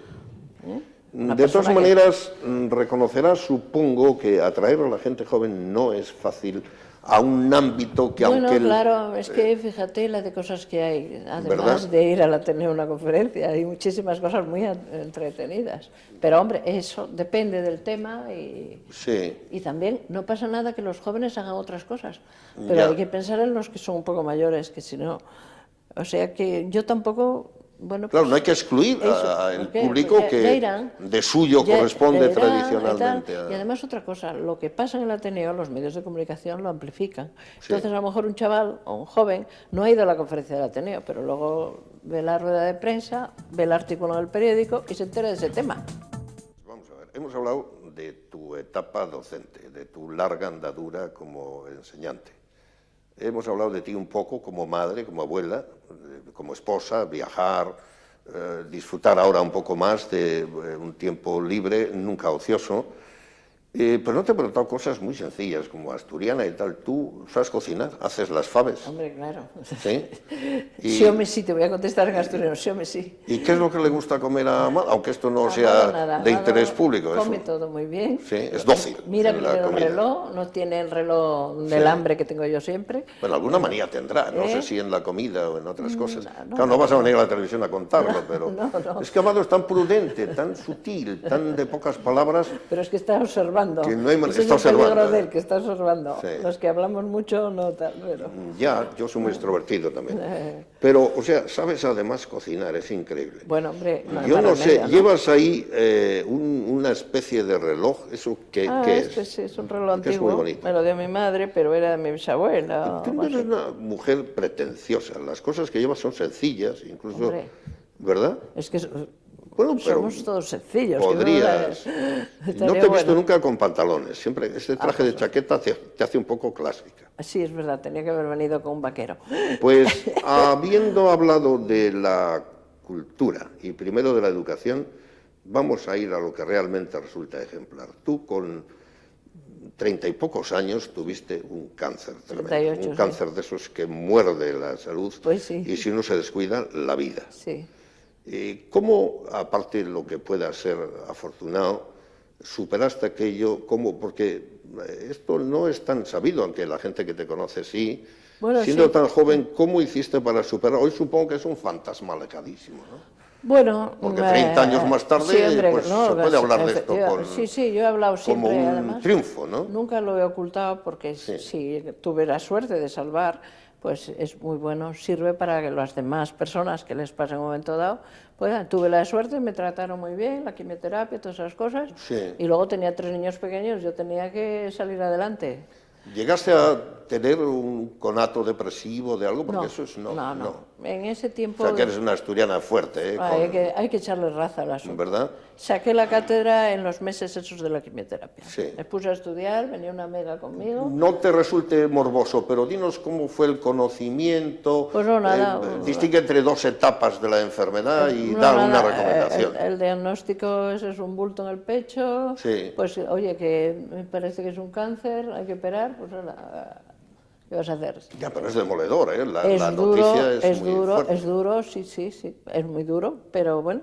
[SPEAKER 2] Una
[SPEAKER 1] De todas
[SPEAKER 2] persona que-
[SPEAKER 1] maneras, reconocerás, supongo, que atraer a la gente joven no es fácil a un ámbito que
[SPEAKER 2] Bueno,
[SPEAKER 1] aunque...
[SPEAKER 2] claro, es que fíjate la de cosas que hay, además
[SPEAKER 1] ¿Verdad?
[SPEAKER 2] de ir a tener una conferencia, hay muchísimas cosas muy entretenidas. Pero hombre, eso depende del tema
[SPEAKER 1] Sí.
[SPEAKER 2] y también no pasa nada que los jóvenes hagan otras cosas, pero
[SPEAKER 1] Ya.
[SPEAKER 2] hay que pensar en los que son un poco mayores, que si no... O sea que yo tampoco... Bueno,
[SPEAKER 1] Claro, no hay que excluir
[SPEAKER 2] eso,
[SPEAKER 1] al
[SPEAKER 2] ¿por qué?
[SPEAKER 1] público
[SPEAKER 2] Pues ya
[SPEAKER 1] que
[SPEAKER 2] irán,
[SPEAKER 1] de suyo
[SPEAKER 2] ya
[SPEAKER 1] corresponde
[SPEAKER 2] irán
[SPEAKER 1] tradicionalmente.
[SPEAKER 2] y tal. Y además otra cosa, lo que pasa en el Ateneo, los medios de comunicación lo amplifican.
[SPEAKER 1] Sí.
[SPEAKER 2] Entonces a lo mejor un chaval o un joven no ha ido a la conferencia del Ateneo, pero luego ve la rueda de prensa, ve el artículo en el periódico y se entera de ese tema.
[SPEAKER 1] Vamos a ver, hemos hablado de tu etapa docente, de tu larga andadura como enseñante. Hemos hablado de ti un poco como madre, como abuela, como esposa, viajar, disfrutar ahora un poco más de un tiempo libre, nunca ocioso. Pero no te he preguntado cosas muy sencillas, como asturiana y tal. ¿Tú sabes cocinar? ¿Haces las faves?
[SPEAKER 2] Hombre, claro.
[SPEAKER 1] ¿Sí?
[SPEAKER 2] Sí, hombre, sí, te voy a contestar en asturiano, sí, hombre, sí.
[SPEAKER 1] ¿Y qué es lo que le gusta comer a Amado? Aunque esto no sea
[SPEAKER 2] Nada,
[SPEAKER 1] de interés
[SPEAKER 2] Amado
[SPEAKER 1] público.
[SPEAKER 2] come
[SPEAKER 1] Eso.
[SPEAKER 2] todo muy bien.
[SPEAKER 1] Sí, es dócil.
[SPEAKER 2] Mira
[SPEAKER 1] en la
[SPEAKER 2] primero el
[SPEAKER 1] comida.
[SPEAKER 2] reloj, no tiene el reloj del hambre que tengo yo siempre.
[SPEAKER 1] Bueno, alguna manía tendrá, no sé si en la comida o en otras cosas.
[SPEAKER 2] no,
[SPEAKER 1] Claro, no vas a venir a la televisión a contarlo, pero
[SPEAKER 2] no.
[SPEAKER 1] es que Amado es tan prudente, tan sutil, tan de pocas palabras.
[SPEAKER 2] Pero es que está observando.
[SPEAKER 1] Que no hay
[SPEAKER 2] Ese
[SPEAKER 1] está
[SPEAKER 2] es el peligro
[SPEAKER 1] observando.
[SPEAKER 2] de él, que está observando.
[SPEAKER 1] Sí.
[SPEAKER 2] Los que hablamos mucho, no tal, pero...
[SPEAKER 1] Ya, yo soy muy extrovertido también. Pero, o sea, sabes además cocinar, es increíble.
[SPEAKER 2] Bueno, hombre,
[SPEAKER 1] Yo
[SPEAKER 2] para
[SPEAKER 1] no
[SPEAKER 2] el
[SPEAKER 1] sé,
[SPEAKER 2] medio, ¿no?
[SPEAKER 1] llevas ahí una especie de reloj, ¿eso qué es?
[SPEAKER 2] Este sí, es un reloj
[SPEAKER 1] Que es muy
[SPEAKER 2] antiguo,
[SPEAKER 1] bonito.
[SPEAKER 2] me lo dio mi madre, pero era de mi bisabuela.
[SPEAKER 1] Tú no eres una mujer pretenciosa, las cosas que llevas son sencillas, incluso,
[SPEAKER 2] Hombre.
[SPEAKER 1] ¿verdad?
[SPEAKER 2] Es que
[SPEAKER 1] Bueno, pero
[SPEAKER 2] somos todos sencillos.
[SPEAKER 1] podrías.
[SPEAKER 2] Que
[SPEAKER 1] No
[SPEAKER 2] estaría
[SPEAKER 1] te he visto
[SPEAKER 2] bueno.
[SPEAKER 1] nunca con pantalones, siempre este traje de chaqueta te hace un poco clásica.
[SPEAKER 2] Sí, es verdad, tenía que haber venido con un vaquero.
[SPEAKER 1] Pues habiendo hablado de la cultura y primero de la educación, vamos a ir a lo que realmente resulta ejemplar. Tú con 30 y pocos años tuviste un cáncer tremendo,
[SPEAKER 2] 38,
[SPEAKER 1] un
[SPEAKER 2] sí.
[SPEAKER 1] cáncer de esos que muerde la salud
[SPEAKER 2] Pues sí.
[SPEAKER 1] y si uno se descuida, la vida.
[SPEAKER 2] Sí.
[SPEAKER 1] ¿Cómo, aparte de lo que pueda ser afortunado, superaste aquello? ¿Cómo? Porque esto no es tan sabido, aunque la gente que te conoce sí.
[SPEAKER 2] Bueno,
[SPEAKER 1] Siendo
[SPEAKER 2] sí.
[SPEAKER 1] tan joven, ¿cómo hiciste para superar? Hoy supongo que es un fantasma alejadísimo, ¿no?
[SPEAKER 2] Bueno,
[SPEAKER 1] Porque 30 años más tarde,
[SPEAKER 2] sí, hombre,
[SPEAKER 1] pues,
[SPEAKER 2] no,
[SPEAKER 1] se puede hablar de esto con,
[SPEAKER 2] sí, yo he hablado
[SPEAKER 1] como
[SPEAKER 2] siempre,
[SPEAKER 1] un
[SPEAKER 2] además.
[SPEAKER 1] triunfo, ¿no?
[SPEAKER 2] Nunca lo he ocultado porque si tuve la suerte de salvar, pues es muy bueno, sirve para que las demás personas que les pase en un momento dado, puedan. Tuve la suerte, me trataron muy bien, la quimioterapia, todas esas cosas,
[SPEAKER 1] Sí.
[SPEAKER 2] y luego tenía 3 niños pequeños, yo tenía que salir adelante.
[SPEAKER 1] ¿Llegaste a tener un conato depresivo de algo? Porque eso es
[SPEAKER 2] no. En ese tiempo
[SPEAKER 1] O sea, que eres una asturiana fuerte, ¿eh?
[SPEAKER 2] hay que echarle raza al asunto.
[SPEAKER 1] ¿Verdad?
[SPEAKER 2] Saqué la cátedra en los meses esos de la quimioterapia.
[SPEAKER 1] Sí.
[SPEAKER 2] Me puse a estudiar, venía una amiga conmigo.
[SPEAKER 1] No te resulte morboso, pero dinos cómo fue el conocimiento.
[SPEAKER 2] Pues no, nada.
[SPEAKER 1] Distingue entre 2 etapas de la enfermedad y
[SPEAKER 2] No,
[SPEAKER 1] da
[SPEAKER 2] nada,
[SPEAKER 1] una recomendación.
[SPEAKER 2] El diagnóstico es un bulto en el pecho.
[SPEAKER 1] Sí.
[SPEAKER 2] Pues oye, que me parece que es un cáncer, hay que operar, pues nada, ¿qué vas a hacer?
[SPEAKER 1] Ya, pero es demoledor, ¿eh? La
[SPEAKER 2] Es duro,
[SPEAKER 1] noticia es muy
[SPEAKER 2] duro,
[SPEAKER 1] fuerte.
[SPEAKER 2] es duro, sí, es muy duro, pero bueno,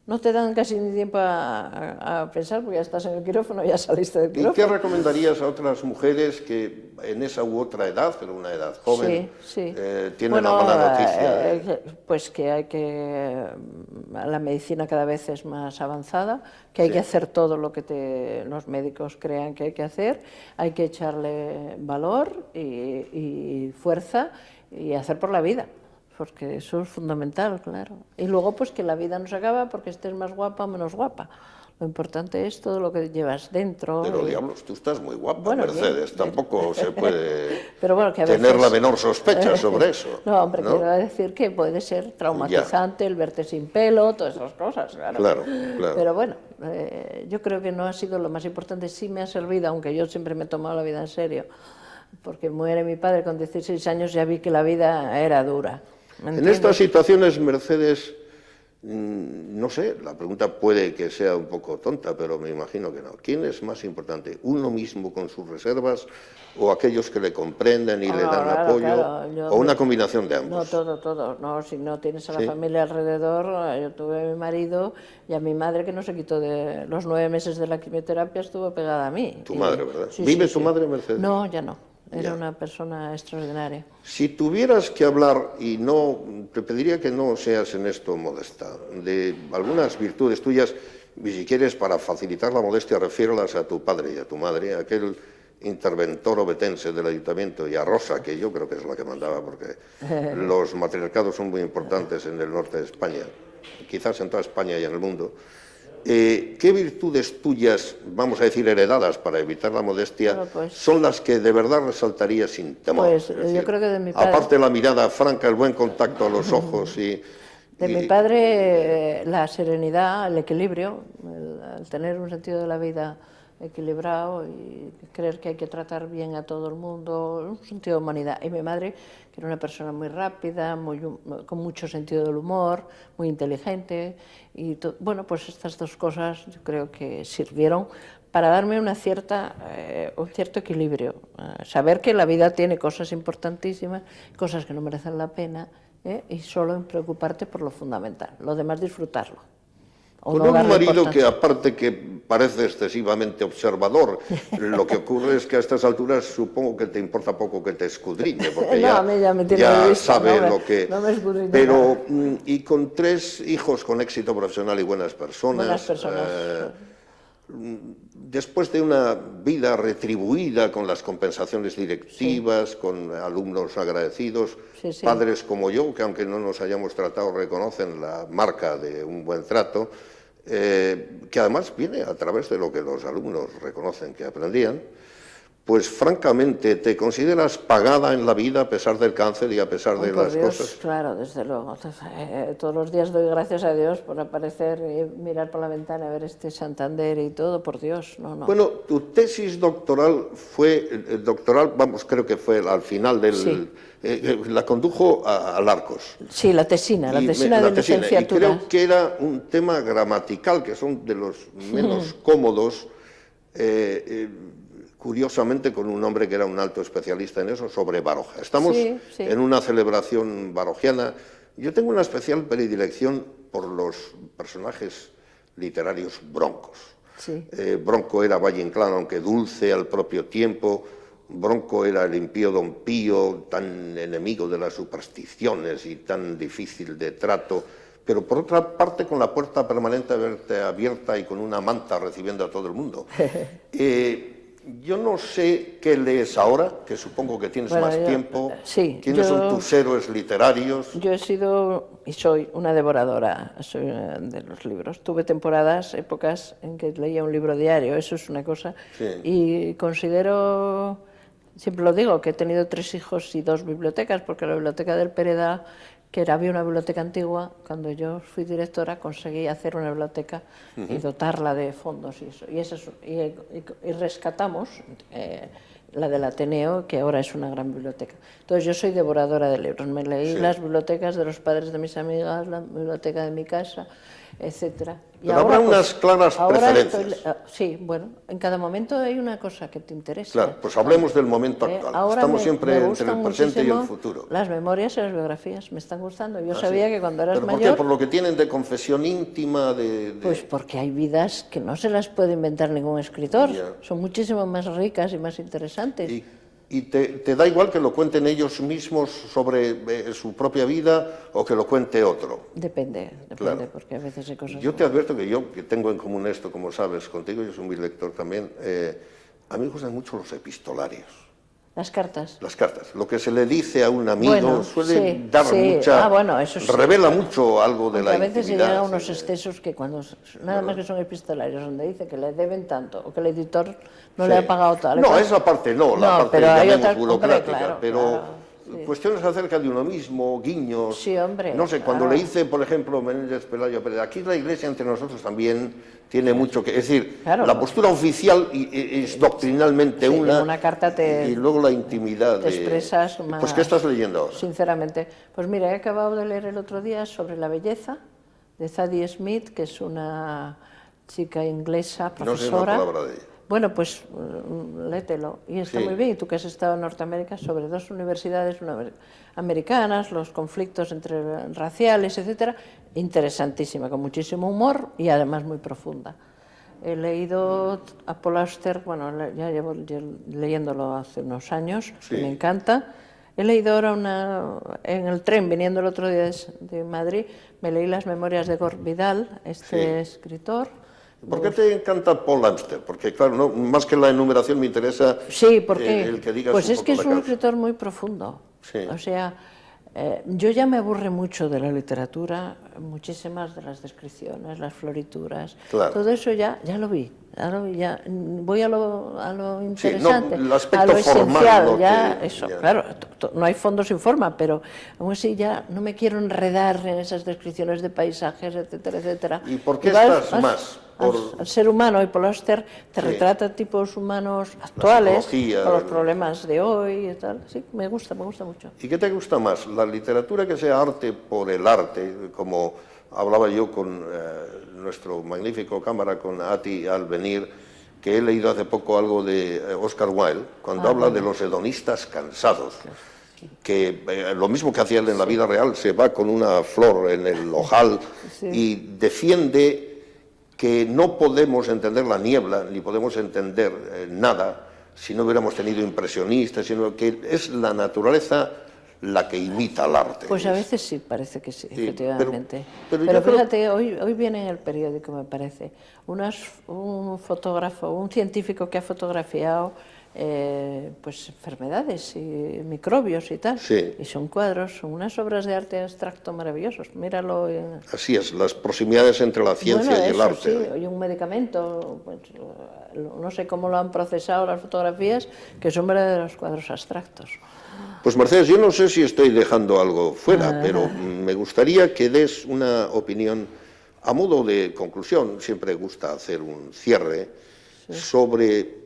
[SPEAKER 2] no te dan casi ni tiempo a pensar, porque ya estás en el quirófano, ya saliste del
[SPEAKER 1] ¿Y
[SPEAKER 2] quirófano.
[SPEAKER 1] qué recomendarías a otras mujeres que en esa u otra edad, pero una edad joven,
[SPEAKER 2] Sí.
[SPEAKER 1] tienen
[SPEAKER 2] Bueno,
[SPEAKER 1] la mala noticia?
[SPEAKER 2] pues que hay que... La medicina cada vez es más avanzada, que hay que hacer todo lo que los médicos crean que hay que hacer, hay que echarle valor y fuerza y hacer por la vida. Porque eso es fundamental, claro. Y luego, pues que la vida no se acaba porque estés más guapa o menos guapa. Lo importante es todo lo que llevas dentro.
[SPEAKER 1] Pero diablos, tú estás muy guapa,
[SPEAKER 2] Bueno,
[SPEAKER 1] Mercedes.
[SPEAKER 2] bien.
[SPEAKER 1] Tampoco se puede
[SPEAKER 2] Pero bueno, que a
[SPEAKER 1] tener
[SPEAKER 2] veces...
[SPEAKER 1] la menor sospecha sobre eso.
[SPEAKER 2] No, hombre, quiero decir que puede ser traumatizante el verte sin pelo, todas esas cosas, claro.
[SPEAKER 1] Claro.
[SPEAKER 2] Pero bueno, yo creo que no ha sido lo más importante. Sí me ha servido, aunque yo siempre me he tomado la vida en serio, porque muere mi padre con 16 años, ya vi que la vida era dura.
[SPEAKER 1] En estas situaciones, Mercedes, no sé, la pregunta puede que sea un poco tonta, pero me imagino que no. ¿Quién es más importante? ¿Uno mismo con sus reservas o aquellos que le comprenden y le dan apoyo?
[SPEAKER 2] Claro,
[SPEAKER 1] ¿O una combinación de ambos?
[SPEAKER 2] No, todo. No, si no tienes a la familia alrededor, yo tuve a mi marido y a mi madre que no se quitó de los 9 meses de la quimioterapia, estuvo pegada a mí.
[SPEAKER 1] Tu madre, ¿verdad?
[SPEAKER 2] Sí,
[SPEAKER 1] ¿Vive
[SPEAKER 2] sí,
[SPEAKER 1] tu
[SPEAKER 2] sí.
[SPEAKER 1] madre, Mercedes?
[SPEAKER 2] No, ya no. Era una persona extraordinaria.
[SPEAKER 1] Si tuvieras que hablar, y no, te pediría que no seas en esto modesta, de algunas virtudes tuyas, y si quieres para facilitar la modestia, refiérolas a tu padre y a tu madre, aquel interventor obetense del ayuntamiento, y a Rosa, que yo creo que es la que mandaba, porque los matriarcados son muy importantes en el norte de España, quizás en toda España y en el mundo. ¿Qué virtudes tuyas, vamos a decir heredadas para evitar la modestia,
[SPEAKER 2] Bueno, pues,
[SPEAKER 1] son las que de verdad resaltarías sin temor?
[SPEAKER 2] Pues
[SPEAKER 1] Es decir,
[SPEAKER 2] yo creo que de mi padre...
[SPEAKER 1] aparte la mirada franca, el buen contacto a los ojos y...
[SPEAKER 2] De mi padre, la serenidad, el equilibrio, el tener un sentido de la vida equilibrado y creer que hay que tratar bien a todo el mundo, un sentido de humanidad. Y mi madre, que era una persona muy rápida, con mucho sentido del humor, muy inteligente, y bueno, pues estas dos cosas yo creo que sirvieron para darme un cierto equilibrio, saber que la vida tiene cosas importantísimas, cosas que no merecen la pena, y solo en preocuparte por lo fundamental, lo demás disfrutarlo.
[SPEAKER 1] Con un marido que, aparte que parece excesivamente observador, lo que ocurre es que a estas alturas supongo que te importa poco que te escudriñe, porque ya sabe lo que...
[SPEAKER 2] No me escudriña.
[SPEAKER 1] Pero, y con 3 hijos con éxito profesional y buenas personas, después de una vida retribuida con las compensaciones directivas, con alumnos agradecidos, padres como yo, que aunque no nos hayamos tratado, reconocen la marca de un buen trato, que además viene a través de lo que los alumnos reconocen que aprendían, pues francamente te consideras pagada en la vida a pesar del cáncer y a pesar de las cosas.
[SPEAKER 2] Claro, desde luego. Todos los días doy gracias a Dios por aparecer y mirar por la ventana, ver este Santander y todo, por Dios. No.
[SPEAKER 1] Bueno, tu tesis doctoral fue, vamos, creo que fue al final del...
[SPEAKER 2] Sí.
[SPEAKER 1] La condujo al Arcos.
[SPEAKER 2] Sí, la tesina de licenciatura.
[SPEAKER 1] Y creo que era un tema gramatical, que son de los menos cómodos, curiosamente con un hombre que era un alto especialista en eso, sobre Baroja. Estamos en una celebración barojiana. Yo tengo una especial predilección por los personajes literarios broncos. Bronco era Valle Inclán, aunque dulce al propio tiempo. Bronco era el impío Don Pío, tan enemigo de las supersticiones y tan difícil de trato, pero por otra parte con la puerta permanentemente abierta y con una manta recibiendo a todo el mundo. Yo no sé qué lees ahora, que supongo que tienes más tiempo. ¿Quiénes son tus héroes literarios?
[SPEAKER 2] Yo he sido y soy una devoradora de los libros. Tuve temporadas, épocas en que leía un libro diario, eso es una cosa. Y considero, siempre lo digo, que he tenido 3 hijos y 2 bibliotecas, porque la biblioteca del Pereda, que había una biblioteca antigua, cuando yo fui directora conseguí hacer una biblioteca y dotarla de fondos y rescatamos la del Ateneo, que ahora es una gran biblioteca. Entonces yo soy devoradora de libros, me leí las bibliotecas de los padres de mis amigas, la biblioteca de mi casa, etcétera.
[SPEAKER 1] Pero habrá unas claras preferencias.
[SPEAKER 2] Sí, bueno, en cada momento hay una cosa que te interesa.
[SPEAKER 1] Claro, pues hablemos del momento actual. Estamos siempre entre el presente y el futuro.
[SPEAKER 2] Las memorias y las biografías me están gustando. Yo sabía que cuando eras mayor...
[SPEAKER 1] ¿Por qué? ¿Por lo que tienen de confesión íntima?
[SPEAKER 2] Pues porque hay vidas que no se las puede inventar ningún escritor. Son muchísimo más ricas y más interesantes.
[SPEAKER 1] ¿Y te da igual que lo cuenten ellos mismos sobre su propia vida o que lo cuente otro?
[SPEAKER 2] Depende, porque a veces hay cosas...
[SPEAKER 1] Yo te advierto que tengo en común esto, como sabes, contigo, yo soy muy lector también. A mí me gustan mucho los epistolarios.
[SPEAKER 2] Las cartas.
[SPEAKER 1] Las cartas. Lo que se le dice a un amigo suele dar mucha... revela mucho algo de la intimidad.
[SPEAKER 2] A veces se llega a unos excesos que cuando... Nada más que son epistolarios, donde dice que le deben tanto, o que el editor no le ha pagado tal.
[SPEAKER 1] No, esa parte no, la parte llamemos burocrática, pero... Cuestiones acerca de uno mismo, guiños...
[SPEAKER 2] Sí, hombre.
[SPEAKER 1] No sé, cuando le dice, por ejemplo, Menéndez Pelayo Pérez, aquí la Iglesia entre nosotros también tiene mucho que... Es decir, la postura oficial es doctrinalmente una...
[SPEAKER 2] En una carta
[SPEAKER 1] y luego la intimidad
[SPEAKER 2] te expresas más...
[SPEAKER 1] Pues, ¿qué estás leyendo ahora?
[SPEAKER 2] Sinceramente. Pues mira, he acabado de leer el otro día sobre la belleza, de Zadie Smith, que es una chica inglesa, profesora...
[SPEAKER 1] No sé una palabra de ella.
[SPEAKER 2] Bueno, pues léetelo. Y está muy bien. Y tú que has estado en Norteamérica, sobre 2 universidades americanas, los conflictos entre raciales, etcétera, interesantísima, con muchísimo humor y además muy profunda. He leído a Paul Auster, bueno, ya llevo leyéndolo hace unos años, me encanta. He leído ahora en el tren, viniendo el otro día de Madrid, me leí las memorias de Gore Vidal, escritor.
[SPEAKER 1] ¿Por qué te encanta Paul Auster? Porque, claro, más que la enumeración me interesa el que digas
[SPEAKER 2] pues es que es un escritor muy profundo. O sea, yo ya me aburre mucho de la literatura muchísimas de las descripciones, las florituras,
[SPEAKER 1] Claro.
[SPEAKER 2] todo eso ya lo vi, ya voy a lo interesante,
[SPEAKER 1] el aspecto
[SPEAKER 2] a lo
[SPEAKER 1] formal,
[SPEAKER 2] esencial,
[SPEAKER 1] ¿no?
[SPEAKER 2] ya,
[SPEAKER 1] Que-
[SPEAKER 2] eso,
[SPEAKER 1] ya.
[SPEAKER 2] claro, no hay fondo sin forma, pero aún así ya no me quiero enredar en esas descripciones de paisajes, etcétera, etcétera.
[SPEAKER 1] ¿Y por qué
[SPEAKER 2] vas
[SPEAKER 1] estás más?
[SPEAKER 2] al ser humano, y Paul Auster te
[SPEAKER 1] Sí.
[SPEAKER 2] retrata tipos humanos actuales,
[SPEAKER 1] psicología,
[SPEAKER 2] con los problemas de hoy y tal, sí, me gusta mucho.
[SPEAKER 1] ¿Y qué te gusta más? ¿La literatura que sea arte por el arte, como hablaba yo con nuestro magnífico cámara, con Ati al venir, que he leído hace poco algo de Oscar Wilde, cuando habla de los hedonistas cansados, que lo mismo que hacía él en la vida real, se va con una flor en el ojal y defiende que no podemos entender la niebla, ni podemos entender nada si no hubiéramos tenido impresionistas, sino que es la naturaleza la que imita al arte.
[SPEAKER 2] Pues a veces sí, parece que sí, efectivamente.
[SPEAKER 1] pero
[SPEAKER 2] Pero
[SPEAKER 1] yo creo-
[SPEAKER 2] fíjate, hoy viene en el periódico, me parece, un fotógrafo, un científico que ha fotografiado pues enfermedades y microbios y tal.
[SPEAKER 1] Sí.
[SPEAKER 2] Y son cuadros, son unas obras de arte abstracto maravillosos. Míralo.
[SPEAKER 1] Así es, las proximidades entre la ciencia
[SPEAKER 2] Bueno,
[SPEAKER 1] y el
[SPEAKER 2] eso,
[SPEAKER 1] arte.
[SPEAKER 2] sí, y un medicamento, pues, no sé cómo lo han procesado las fotografías, que son verdaderos cuadros abstractos.
[SPEAKER 1] Pues Mercedes, yo no sé si estoy dejando algo fuera, pero me gustaría que des una opinión a modo de conclusión, siempre gusta hacer un cierre, sobre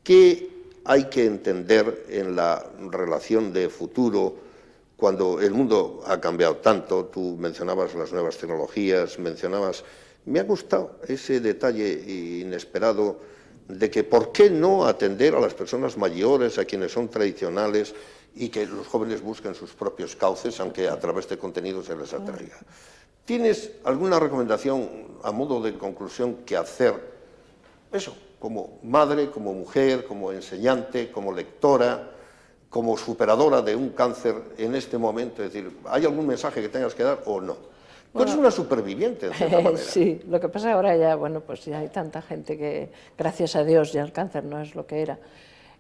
[SPEAKER 1] qué hay que entender en la relación de futuro cuando el mundo ha cambiado tanto. Tú mencionabas las nuevas tecnologías, me ha gustado ese detalle inesperado de que por qué no atender a las personas mayores, a quienes son tradicionales, y que los jóvenes busquen sus propios cauces, aunque a través de contenido se les atraiga. ¿Tienes alguna recomendación a modo de conclusión que hacer, eso, como madre, como mujer, como enseñante, como lectora, como superadora de un cáncer en este momento? Es decir, ¿hay algún mensaje que tengas que dar o no? Tú eres una superviviente, en cierta manera.
[SPEAKER 2] Sí, lo que pasa ahora ya, bueno, pues ya hay tanta gente que, gracias a Dios, ya el cáncer no es lo que era.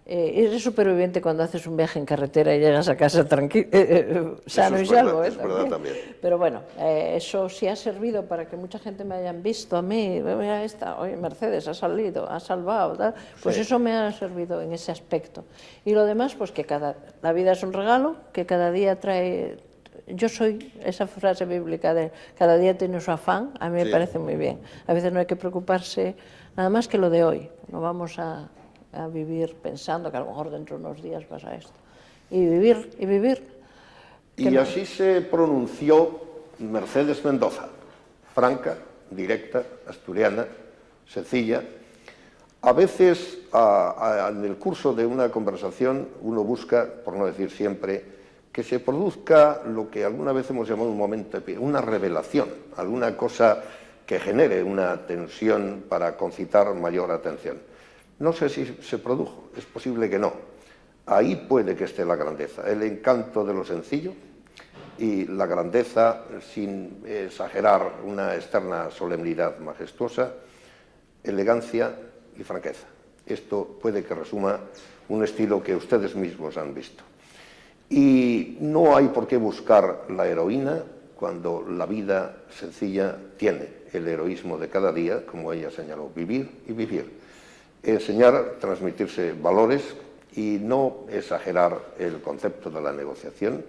[SPEAKER 2] Eres superviviente cuando haces un viaje en carretera y llegas a casa tranquilo, sano y salvo.
[SPEAKER 1] Es verdad también.
[SPEAKER 2] Pero bueno, eso sí ha servido para que mucha gente me hayan visto a mí, mira esta, oye, Mercedes ha salido, ha salvado, tal. Pues eso me ha servido en ese aspecto. Y lo demás, pues que la vida es un regalo, que cada día trae... Yo soy esa frase bíblica de cada día tiene su afán, a mí me parece muy bien. A veces no hay que preocuparse nada más que lo de hoy. No vamos a vivir pensando que a lo mejor dentro de unos días pasa esto. Y vivir, y vivir.
[SPEAKER 1] Y así se pronunció Mercedes Mendoza, franca, directa, asturiana, sencilla. A veces, en el curso de una conversación, uno busca, por no decir siempre, que se produzca lo que alguna vez hemos llamado un momento, una revelación, alguna cosa que genere una tensión para concitar mayor atención. No sé si se produjo, es posible que no. Ahí puede que esté la grandeza, el encanto de lo sencillo y la grandeza sin exagerar una externa solemnidad majestuosa, elegancia y franqueza. Esto puede que resuma un estilo que ustedes mismos han visto. Y no hay por qué buscar la heroína cuando la vida sencilla tiene el heroísmo de cada día, como ella señaló, vivir y vivir. Enseñar, transmitirse valores y no exagerar el concepto de la negociación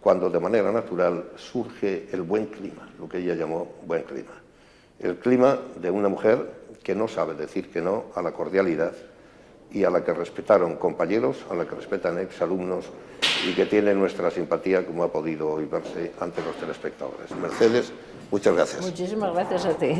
[SPEAKER 1] cuando de manera natural surge el buen clima, lo que ella llamó buen clima. El clima de una mujer que no sabe decir que no a la cordialidad y a la que respetaron compañeros, a la que respetan exalumnos y que tiene nuestra simpatía, como ha podido hoy verse ante los telespectadores. Mercedes, muchas gracias.
[SPEAKER 2] Muchísimas gracias a ti.